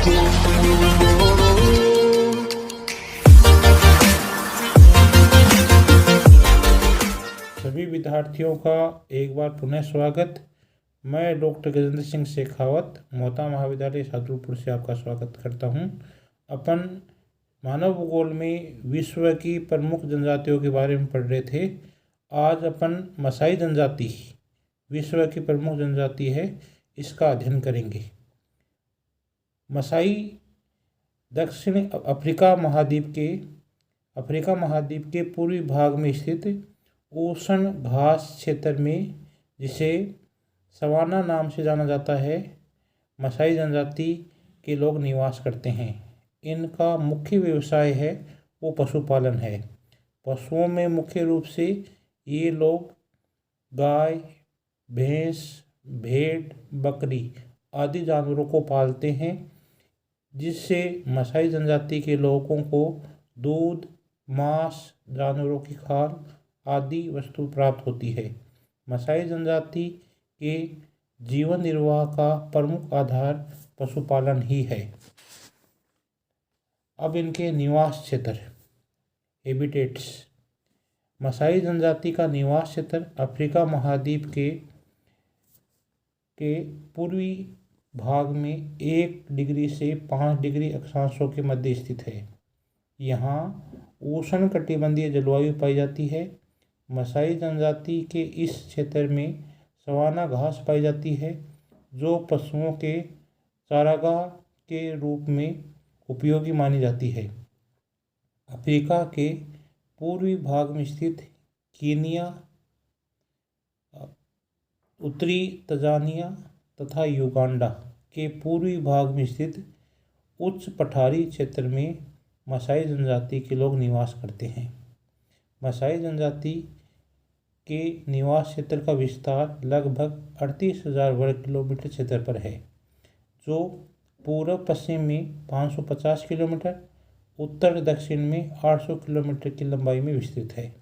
सभी विद्यार्थियों का एक बार पुनः स्वागत। मैं डॉक्टर गजेंद्र सिंह शेखावत मोहता महाविद्यालय शाहजहाँपुर से आपका स्वागत करता हूं। अपन मानव भूगोल में विश्व की प्रमुख जनजातियों के बारे में पढ़ रहे थे। आज अपन मसाई जनजाति, विश्व की प्रमुख जनजाति है, इसका अध्ययन करेंगे। मसाई दक्षिण अफ्रीका महाद्वीप के पूर्वी भाग में स्थित उष्ण घास क्षेत्र में, जिसे सवाना नाम से जाना जाता है, मसाई जनजाति के लोग निवास करते हैं। इनका मुख्य व्यवसाय है वो पशुपालन है। पशुओं में मुख्य रूप से ये लोग गाय, भैंस, भेड़, बकरी आदि जानवरों को पालते हैं, जिससे मसाई जनजाति के लोगों को दूध, मांस, जानवरों की खाल आदि वस्तु प्राप्त होती है। मसाई जनजाति के जीवन निर्वाह का प्रमुख आधार पशुपालन ही है। अब इनके निवास क्षेत्र, हैबिटेट्स। मसाई जनजाति का निवास क्षेत्र अफ्रीका महाद्वीप के पूर्वी भाग में 1 डिग्री से 5 डिग्री अक्षांशों के मध्य स्थित है। यहाँ उष्णकटिबंधीय जलवायु पाई जाती है। मसाई जनजाति के इस क्षेत्र में सवाना घास पाई जाती है, जो पशुओं के चारागाह के रूप में उपयोगी मानी जाती है। अफ्रीका के पूर्वी भाग में स्थित कीनिया, उत्तरी तंजानिया तथा युगांडा के पूर्वी भाग में स्थित उच्च पठारी क्षेत्र में मसाई जनजाति के लोग निवास करते हैं। मसाई जनजाति के निवास क्षेत्र का विस्तार लगभग 38,000 वर्ग किलोमीटर क्षेत्र पर है, जो पूर्व पश्चिम में 550 किलोमीटर, उत्तर दक्षिण में 800 किलोमीटर की लंबाई में विस्तृत है।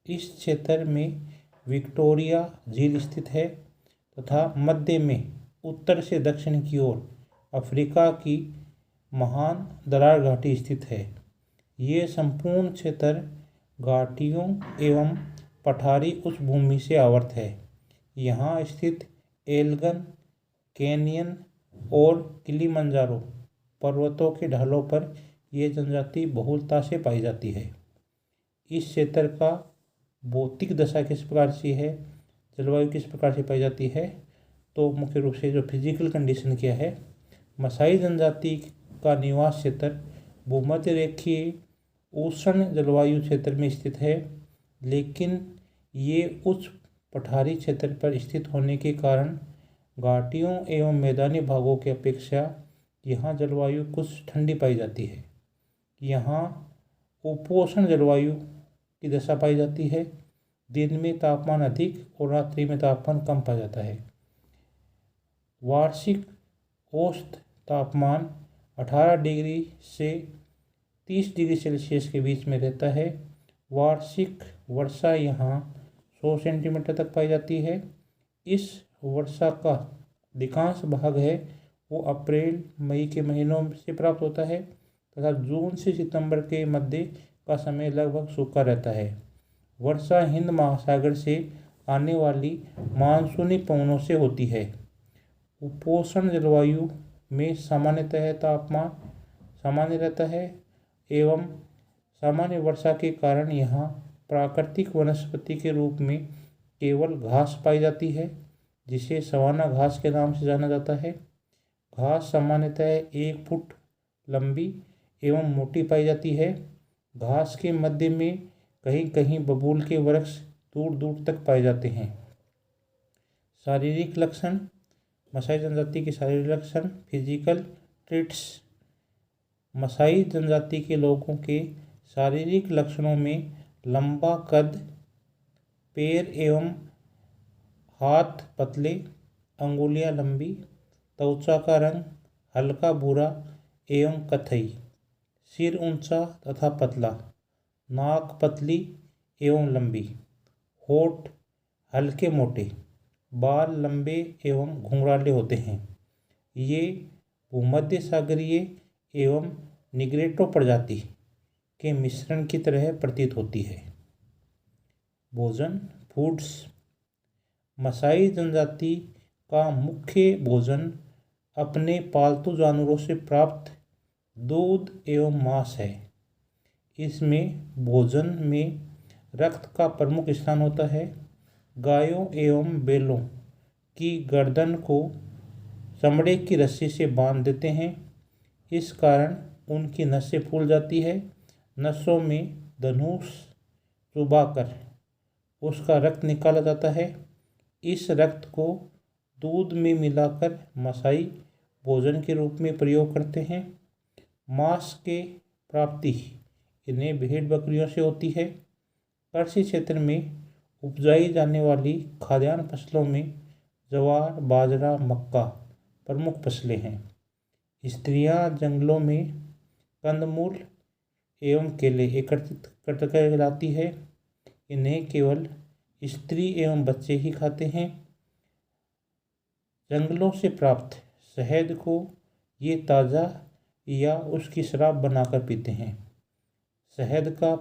इस क्षेत्र में विक्टोरिया झील स्थित है तथा मध्य में उत्तर से दक्षिण की ओर अफ्रीका की महान दरार घाटी स्थित है। ये संपूर्ण क्षेत्र घाटियों एवं पठारी उच्च भूमि से आवर्त है। यहाँ स्थित एल्गन, कैनियन और किलिमंजारो पर्वतों के ढालों पर यह जनजाति बहुलता से पाई जाती है। इस क्षेत्र का भौतिक दशा किस प्रकार से है, जलवायु किस प्रकार से पाई जाती है, तो मुख्य रूप से जो फिजिकल कंडीशन क्या है, मसाई जनजाति का निवास क्षेत्र भूमध्य रेखीय उष्ण जलवायु क्षेत्र में स्थित है, लेकिन ये उच्च पठारी क्षेत्र पर स्थित होने के कारण घाटियों एवं मैदानी भागों की अपेक्षा यहाँ जलवायु कुछ ठंडी पाई जाती है। यहाँ उपोष्ण जलवायु की दशा पाई जाती है। दिन में तापमान अधिक और रात्रि में तापमान कम पाया जाता है। वार्षिक औसत तापमान 18 डिग्री से 30 डिग्री सेल्सियस के बीच में रहता है। वार्षिक वर्षा यहाँ 100 सेंटीमीटर तक पाई जाती है। इस वर्षा का अधिकांश भाग है वो अप्रैल मई के महीनों से प्राप्त होता है तथा जून से सितंबर के मध्य का समय लगभग सूखा रहता है। वर्षा हिंद महासागर से आने वाली मानसूनी पवनों से होती है। उपोष्ण जलवायु में सामान्यतः तापमान सामान्य रहता है एवं सामान्य वर्षा के कारण यहाँ प्राकृतिक वनस्पति के रूप में केवल घास पाई जाती है, जिसे सवाना घास के नाम से जाना जाता है। घास सामान्यतः 1 फुट लंबी एवं मोटी पाई जाती है। घास के मध्य में कहीं कहीं बबूल के वृक्ष दूर दूर तक पाए जाते हैं। शारीरिक लक्षण, मसाई जनजाति के शारीरिक लक्षण, फिजिकल ट्रेट्स। मसाई जनजाति के लोगों के शारीरिक लक्षणों में लंबा कद, पैर एवं हाथ पतले, अंगुलियां लंबी, त्वचा का रंग हल्का भूरा एवं कथई, सिर ऊंचा तथा पतला, नाक पतली एवं लंबी, होठ हल्के मोटे, बाल लंबे एवं घुंघराले होते हैं। ये भूमध्य सागरीय एवं निग्रेटो प्रजाति के मिश्रण की तरह प्रतीत होती है। भोजन फूड्स। मसाई जनजाति का मुख्य भोजन अपने पालतू जानवरों से प्राप्त दूध एवं मांस है। इसमें भोजन में रक्त का प्रमुख स्थान होता है। गायों एवं बैलों की गर्दन को चमड़े की रस्सी से बांध देते हैं। इस कारण उनकी नसें फूल जाती है। नसों में धनुष चुभाकर उसका रक्त निकाला जाता है। इस रक्त को दूध में मिलाकर मसाई भोजन के रूप में प्रयोग करते हैं। मांस के प्राप्ति इन्हें भेड़ बकरियों से होती है। कृषि क्षेत्र में उपजाई जाने वाली खाद्यान्न फसलों में ज्वार, बाजरा, मक्का प्रमुख फसलें हैं। स्त्रियां जंगलों में कंदमूल एवं केले एकत्रित कर लाती है। इन्हें केवल स्त्री एवं बच्चे ही खाते हैं। जंगलों से प्राप्त शहद को ये ताज़ा या उसकी शराब बनाकर पीते हैं। शहद का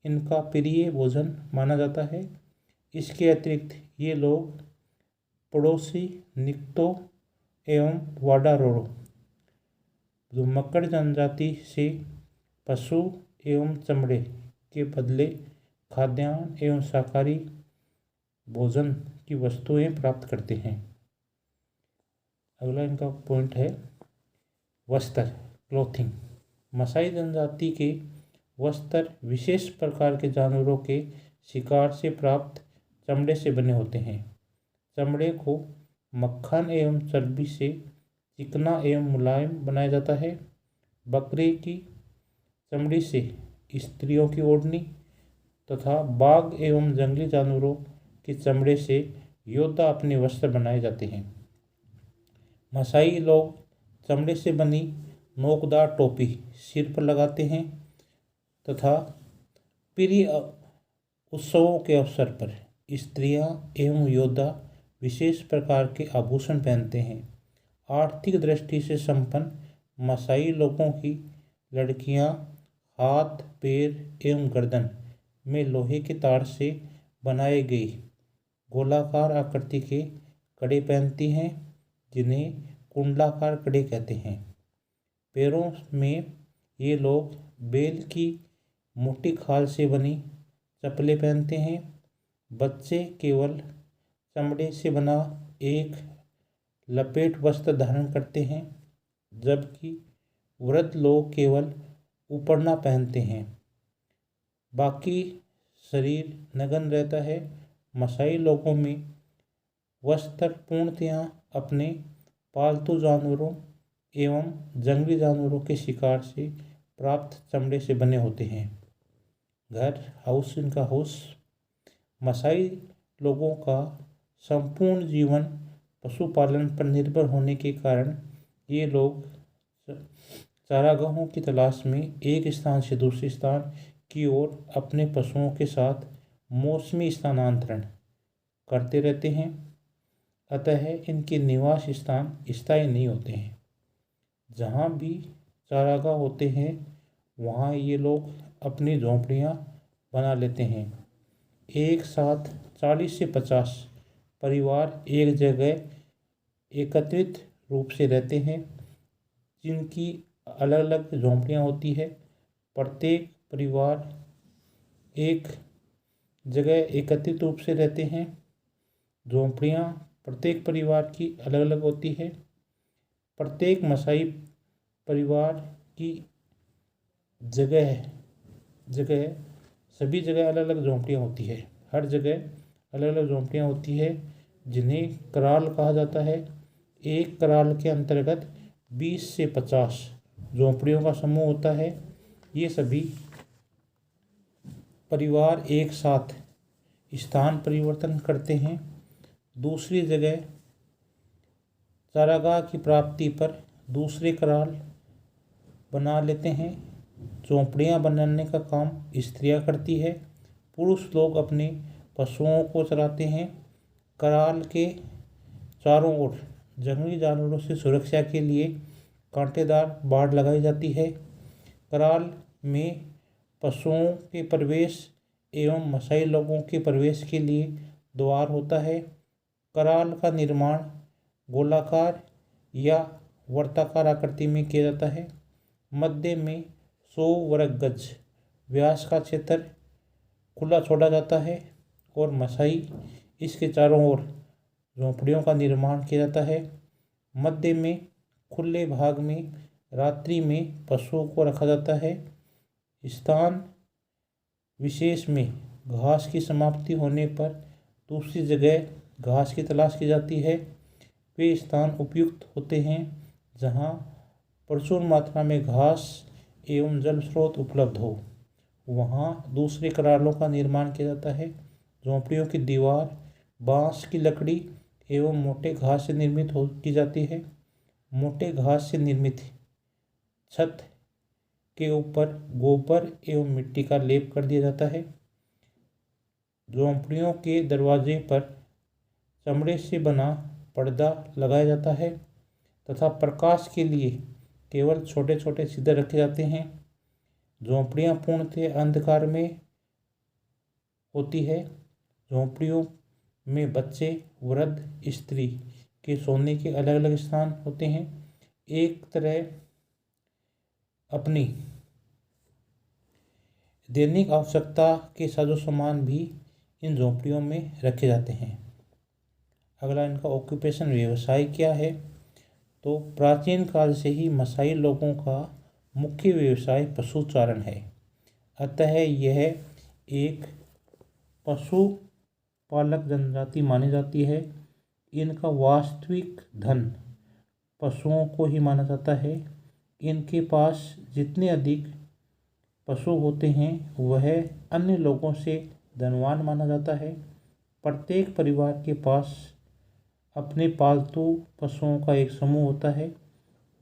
इनका प्रिय भोजन माना जाता है। इसके अतिरिक्त ये लोग पड़ोसी निक्तो एवं वाडारोरो जो मक्कड़ जनजाति से पशु एवं चमड़े के बदले खाद्यान्न एवं शाकाहारी भोजन की वस्तुएं प्राप्त करते हैं। अगला इनका पॉइंट है वस्त्र क्लोथिंग। मसाई जनजाति के वस्त्र विशेष प्रकार के जानवरों के शिकार से प्राप्त चमड़े से बने होते हैं। चमड़े को मक्खन एवं चर्बी से चिकना एवं मुलायम बनाया जाता है। बकरे की चमड़ी से स्त्रियों की ओढ़नी तथा बाघ एवं जंगली जानवरों के चमड़े से योद्धा अपने वस्त्र बनाए जाते हैं। मसाई लोग चमड़े से बनी नोकदार टोपी सिर पर लगाते हैं तथा प्रिय उत्सवों के अवसर पर स्त्रियां एवं योद्धा विशेष प्रकार के आभूषण पहनते हैं। आर्थिक दृष्टि से संपन्न मसाई लोगों की लड़कियां हाथ, पैर एवं गर्दन में लोहे के तार से बनाए गए गोलाकार आकृति के कड़े पहनती हैं, जिन्हें कुंडलाकार कड़े कहते हैं। पैरों में ये लोग बैल की मोटी खाल से बनी चप्पलें पहनते हैं। बच्चे केवल चमड़े से बना एक लपेट वस्त्र धारण करते हैं, जबकि वृद्ध लोग केवल उपरना पहनते हैं, बाकी शरीर नग्न रहता है। मसाई लोगों में वस्त्र पूर्णतया अपने पालतू जानवरों एवं जंगली जानवरों के शिकार से प्राप्त चमड़े से बने होते हैं। घर हाउस इनका हाउस। मसाई लोगों का संपूर्ण जीवन पशुपालन पर निर्भर होने के कारण ये लोग चारागाहों की तलाश में एक स्थान से दूसरे स्थान की ओर अपने पशुओं के साथ मौसमी स्थानांतरण करते रहते हैं। अतः इनके निवास स्थान स्थायी नहीं होते हैं। जहाँ भी चारागाह होते हैं वहाँ ये लोग अपनी झोंपड़ियाँ बना लेते हैं। एक साथ 40 से 50 परिवार एक जगह एकत्रित रूप से रहते हैं, जिनकी अलग अलग झोंपड़ियाँ होती है। प्रत्येक परिवार एक जगह एकत्रित रूप से रहते हैं। झोंपड़ियाँ प्रत्येक परिवार की अलग अलग होती है। प्रत्येक मसाई परिवार की जगह सभी जगह अलग अलग झोंपड़ियाँ होती है। हर जगह अलग अलग झोंपड़ियाँ होती है, जिन्हें कराल कहा जाता है। एक कराल के अंतर्गत 20 से 50 झोंपड़ियों का समूह होता है। ये सभी परिवार एक साथ स्थान परिवर्तन करते हैं। दूसरी जगह चारागाह की प्राप्ति पर दूसरे कराल बना लेते हैं। झोंपड़ियाँ बनाने का काम स्त्रियाँ करती है। पुरुष लोग अपने पशुओं को चराते हैं। कराल के चारों ओर जंगली जानवरों से सुरक्षा के लिए कांटेदार बाड़ लगाई जाती है। कराल में पशुओं के प्रवेश एवं मसाई लोगों के प्रवेश के लिए द्वार होता है। कराल का निर्माण गोलाकार या वर्ताकार आकृति में किया जाता है। मध्य में 100 वर्ग गज व्यास का क्षेत्र खुला छोड़ा जाता है और मसाई इसके चारों ओर झोंपड़ियों का निर्माण किया जाता है। मध्य में खुले भाग में रात्रि में पशुओं को रखा जाता है। स्थान विशेष में घास की समाप्ति होने पर दूसरी जगह घास की तलाश की जाती है। वे स्थान उपयुक्त होते हैं जहाँ प्रचुर मात्रा में घास एवं जल स्रोत उपलब्ध हो, वहाँ दूसरे करालों का निर्माण किया जाता है। झोंपड़ियों की दीवार बांस की लकड़ी एवं मोटे घास से निर्मित की जाती है। मोटे घास से निर्मित छत के ऊपर गोबर एवं मिट्टी का लेप कर दिया जाता है। झोंपड़ियों के दरवाजे पर चमड़े से बना पर्दा लगाया जाता है तथा प्रकाश के लिए केवल छोटे छोटे छिद्र रखे जाते हैं। झोंपड़ियाँ पूर्णतः अंधकार में होती है। झोंपड़ियों में बच्चे, वृद्ध, स्त्री के सोने के अलग अलग स्थान होते हैं। एक तरह अपनी दैनिक आवश्यकता के साजो सामान भी इन झोंपड़ियों में रखे जाते हैं। अगला इनका ऑक्यूपेशन व्यवसाय क्या है, तो प्राचीन काल से ही मसाई लोगों का मुख्य व्यवसाय पशुचारण है। अतः यह एक पशु पालक जनजाति मानी जाती है। इनका वास्तविक धन पशुओं को ही माना जाता है। इनके पास जितने अधिक पशु होते हैं वह अन्य लोगों से धनवान माना जाता है। प्रत्येक परिवार के पास अपने पालतू पशुओं का एक समूह होता है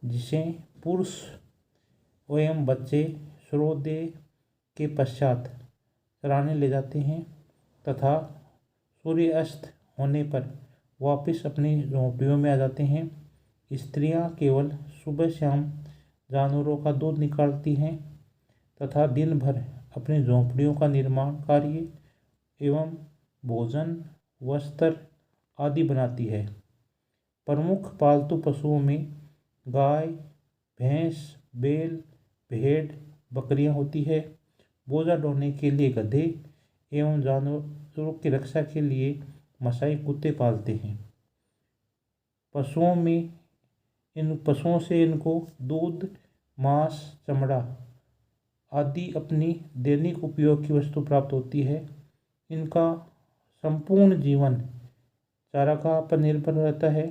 जिसे पुरुष एवं बच्चे सूर्योदय के पश्चात चराने ले जाते हैं तथा सूर्यास्त होने पर वापस अपनी झोंपड़ियों में आ जाते हैं। स्त्रियां केवल सुबह शाम जानवरों का दूध निकालती हैं तथा दिन भर अपनी झोंपड़ियों का निर्माण कार्य एवं भोजन, वस्त्र आदि बनाती है। प्रमुख पालतू पशुओं में गाय, भैंस, बैल, भेड़, बकरियां होती है। बोझा ढोने के लिए गधे एवं जानवरों की रक्षा के लिए मसाई कुत्ते पालते हैं। इन पशुओं से इनको दूध, मांस, चमड़ा आदि अपनी दैनिक उपयोग की वस्तु प्राप्त होती है। इनका संपूर्ण जीवन चारागाह पर निर्भर रहता है।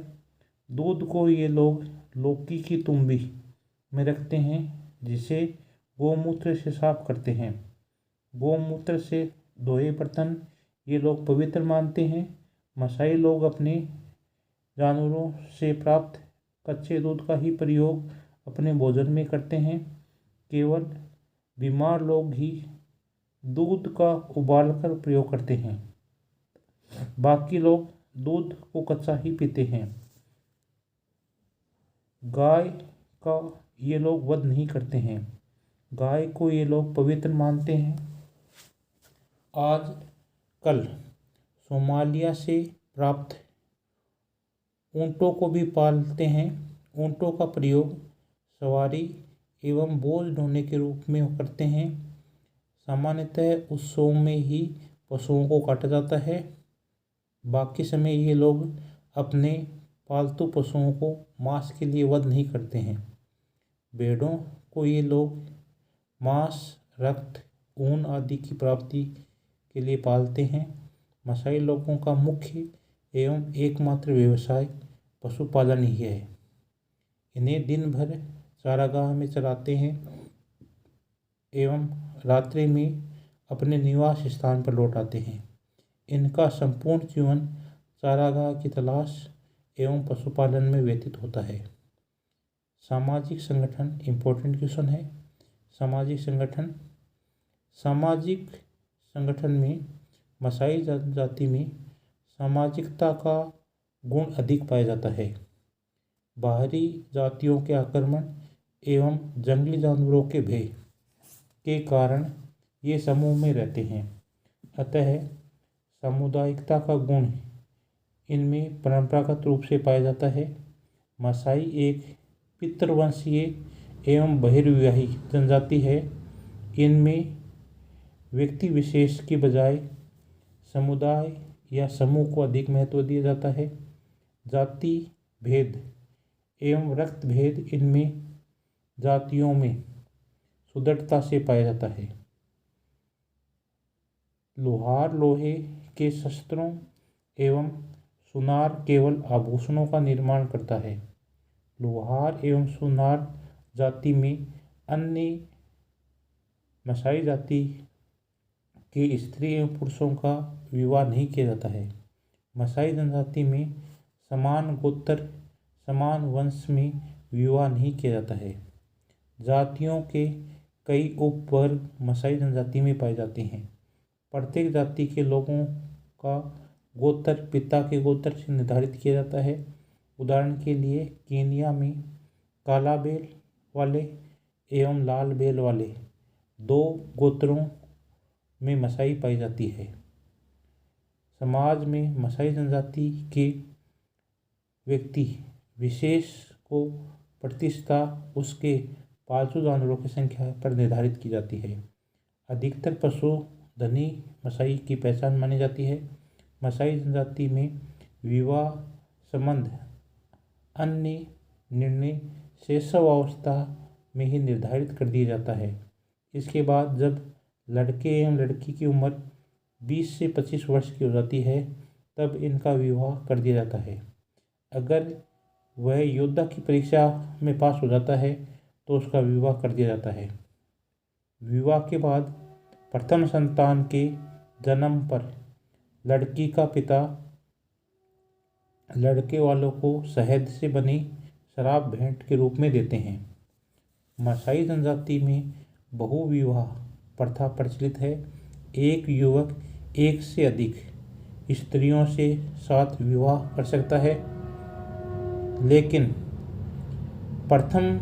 दूध को ये लोग लौकी की तुम्बी में रखते हैं जिसे गौमूत्र से साफ करते हैं। गौमूत्र से धोए बर्तन ये लोग पवित्र मानते हैं। मसाई लोग अपने जानवरों से प्राप्त कच्चे दूध का ही प्रयोग अपने भोजन में करते हैं। केवल बीमार लोग ही दूध का उबालकर प्रयोग करते हैं, बाकी लोग दूध को कच्चा ही पीते हैं। गाय का ये लोग वध नहीं करते हैं। गाय को ये लोग पवित्र मानते हैं। आज कल सोमालिया से प्राप्त ऊँटों को भी पालते हैं। ऊँटों का प्रयोग सवारी एवं बोझ ढोने के रूप में करते हैं। सामान्यतः उत्सव में ही पशुओं को काटा जाता है। बाकी समय ये लोग अपने पालतू पशुओं को मांस के लिए वध नहीं करते हैं। भेड़ों को ये लोग मांस, रक्त, ऊन आदि की प्राप्ति के लिए पालते हैं। मसाई लोगों का मुख्य एवं एकमात्र व्यवसाय पशुपालन ही है। इन्हें दिन भर चारागाह में चराते हैं एवं रात्रि में अपने निवास स्थान पर लौट आते हैं। इनका संपूर्ण जीवन चारागाह की तलाश एवं पशुपालन में व्यतीत होता है। सामाजिक संगठन इम्पोर्टेंट क्वेश्चन है। सामाजिक संगठन में मसाई जनजाति में सामाजिकता का गुण अधिक पाया जाता है। बाहरी जातियों के आक्रमण एवं जंगली जानवरों के भय के कारण ये समूह में रहते हैं। अतः सामुदायिकता का गुण इनमें परंपरागत रूप से पाया जाता है। मासाई एक पितृवंशीय एवं बहिर्विवाही जनजाति है। इनमें व्यक्ति विशेष की बजाय समुदाय या समूह को अधिक महत्व दिया जाता है। जाति भेद एवं रक्त भेद इनमें जातियों में सुदृढ़ता से पाया जाता है। लोहार लोहे के शस्त्रों एवं सुनार केवल आभूषणों का निर्माण करता है। लोहार एवं सुनार जाति में अन्य मसाई जाति के स्त्री एवं पुरुषों का विवाह नहीं किया जाता है। मसाई जनजाति में समान गोत्र समान वंश में विवाह नहीं किया जाता है। जातियों के कई उपवर्ग मसाई जनजाति में पाए जाते हैं। प्रत्येक जाति के लोगों का गोत्र पिता के गोत्र से निर्धारित किया जाता है। उदाहरण के लिए केनिया में काला बैल वाले एवं लाल बैल वाले 2 गोत्रों में मसाई पाई जाती है। समाज में मसाई जनजाति के व्यक्ति विशेष को प्रतिष्ठा उसके पालतू जानवरों की संख्या पर निर्धारित की जाती है। अधिकतर पशु धनी मसाई की पहचान मानी जाती है। मसाई जनजाति में विवाह संबंध अन्य निर्णय शैशवावस्था में ही निर्धारित कर दिया जाता है। इसके बाद जब लड़के एवं लड़की की उम्र 20 से 25 वर्ष की हो जाती है तब इनका विवाह कर दिया जाता है। अगर वह योद्धा की परीक्षा में पास हो जाता है तो उसका विवाह कर दिया जाता है। विवाह के बाद प्रथम संतान के जन्म पर लड़की का पिता लड़के वालों को शहद से बनी शराब भेंट के रूप में देते हैं। मसाई जनजाति में बहुविवाह प्रथा प्रचलित है। एक युवक एक से अधिक स्त्रियों से साथ विवाह कर सकता है, लेकिन प्रथम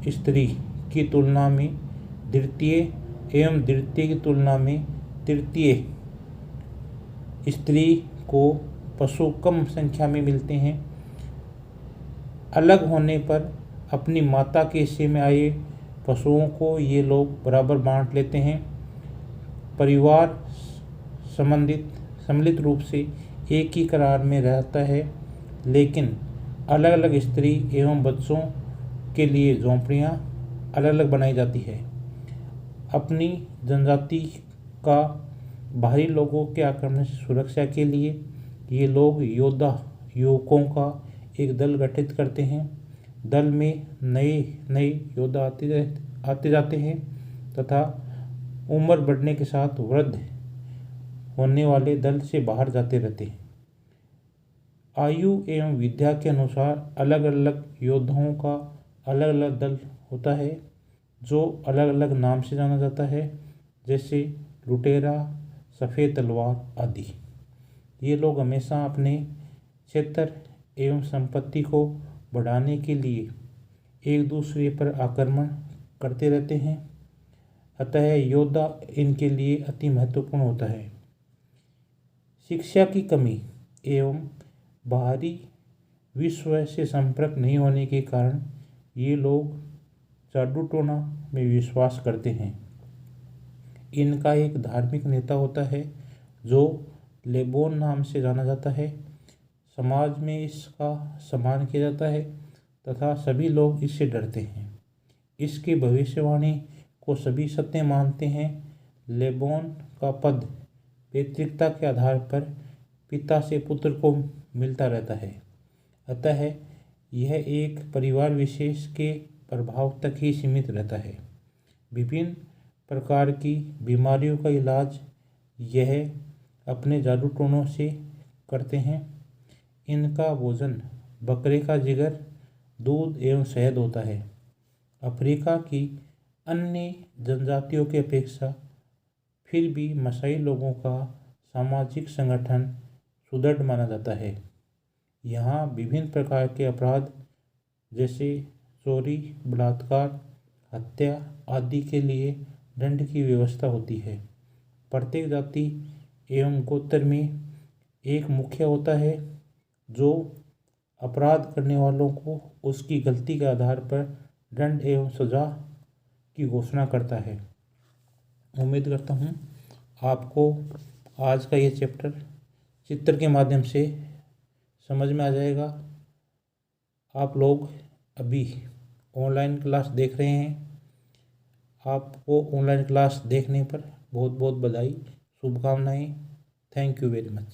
स्त्री की तुलना में द्वितीय एवं द्वितीय की तुलना में तृतीय स्त्री को पशु कम संख्या में मिलते हैं। अलग होने पर अपनी माता के हिस्से में आए पशुओं को ये लोग बराबर बांट लेते हैं। परिवार सम्मिलित रूप से एक ही करार में रहता है, लेकिन अलग अलग स्त्री एवं बच्चों के लिए झोंपड़ियाँ अलग अलग बनाई जाती है। अपनी जनजाति का बाहरी लोगों के आक्रमण से सुरक्षा के लिए ये लोग योद्धा युवकों का एक दल गठित करते हैं। दल में नए योद्धा आते जाते हैं तथा उम्र बढ़ने के साथ वृद्ध होने वाले दल से बाहर जाते रहते हैं। आयु एवं विद्या के अनुसार अलग अलग योद्धाओं का अलग अलग दल होता है जो अलग अलग नाम से जाना जाता है, जैसे लुटेरा, सफ़ेद तलवार आदि। ये लोग हमेशा अपने क्षेत्र एवं संपत्ति को बढ़ाने के लिए एक दूसरे पर आक्रमण करते रहते हैं। अतः योद्धा इनके लिए अति महत्वपूर्ण होता है। शिक्षा की कमी एवं बाहरी विश्व से संपर्क नहीं होने के कारण ये लोग जादू टोना में विश्वास करते हैं। इनका एक धार्मिक नेता होता है जो लेबोन नाम से जाना जाता है। समाज में इसका सम्मान किया जाता है तथा सभी लोग इससे डरते हैं। इसकी भविष्यवाणी को सभी सत्य मानते हैं। लेबोन का पद पैतृकता के आधार पर पिता से पुत्र को मिलता रहता है। अतः यह एक परिवार विशेष के प्रभाव तक ही सीमित रहता है। विभिन्न प्रकार की बीमारियों का इलाज यह अपने जादू टोनों से करते हैं। इनका भोजन बकरे का जिगर, दूध एवं शहद होता है। अफ्रीका की अन्य जनजातियों की अपेक्षा फिर भी मसाई लोगों का सामाजिक संगठन सुदृढ़ माना जाता है। यहाँ विभिन्न प्रकार के अपराध जैसे चोरी, बलात्कार, हत्या आदि के लिए दंड की व्यवस्था होती है। प्रत्येक जाति एवं गोत्र में एक मुखिया होता है जो अपराध करने वालों को उसकी गलती के आधार पर दंड एवं सजा की घोषणा करता है। उम्मीद करता हूँ आपको आज का ये चैप्टर चित्र के माध्यम से समझ में आ जाएगा। आप लोग अभी ऑनलाइन क्लास देख रहे हैं, आपको ऑनलाइन क्लास देखने पर बहुत बहुत बधाई, शुभकामनाएं। Thank you very much.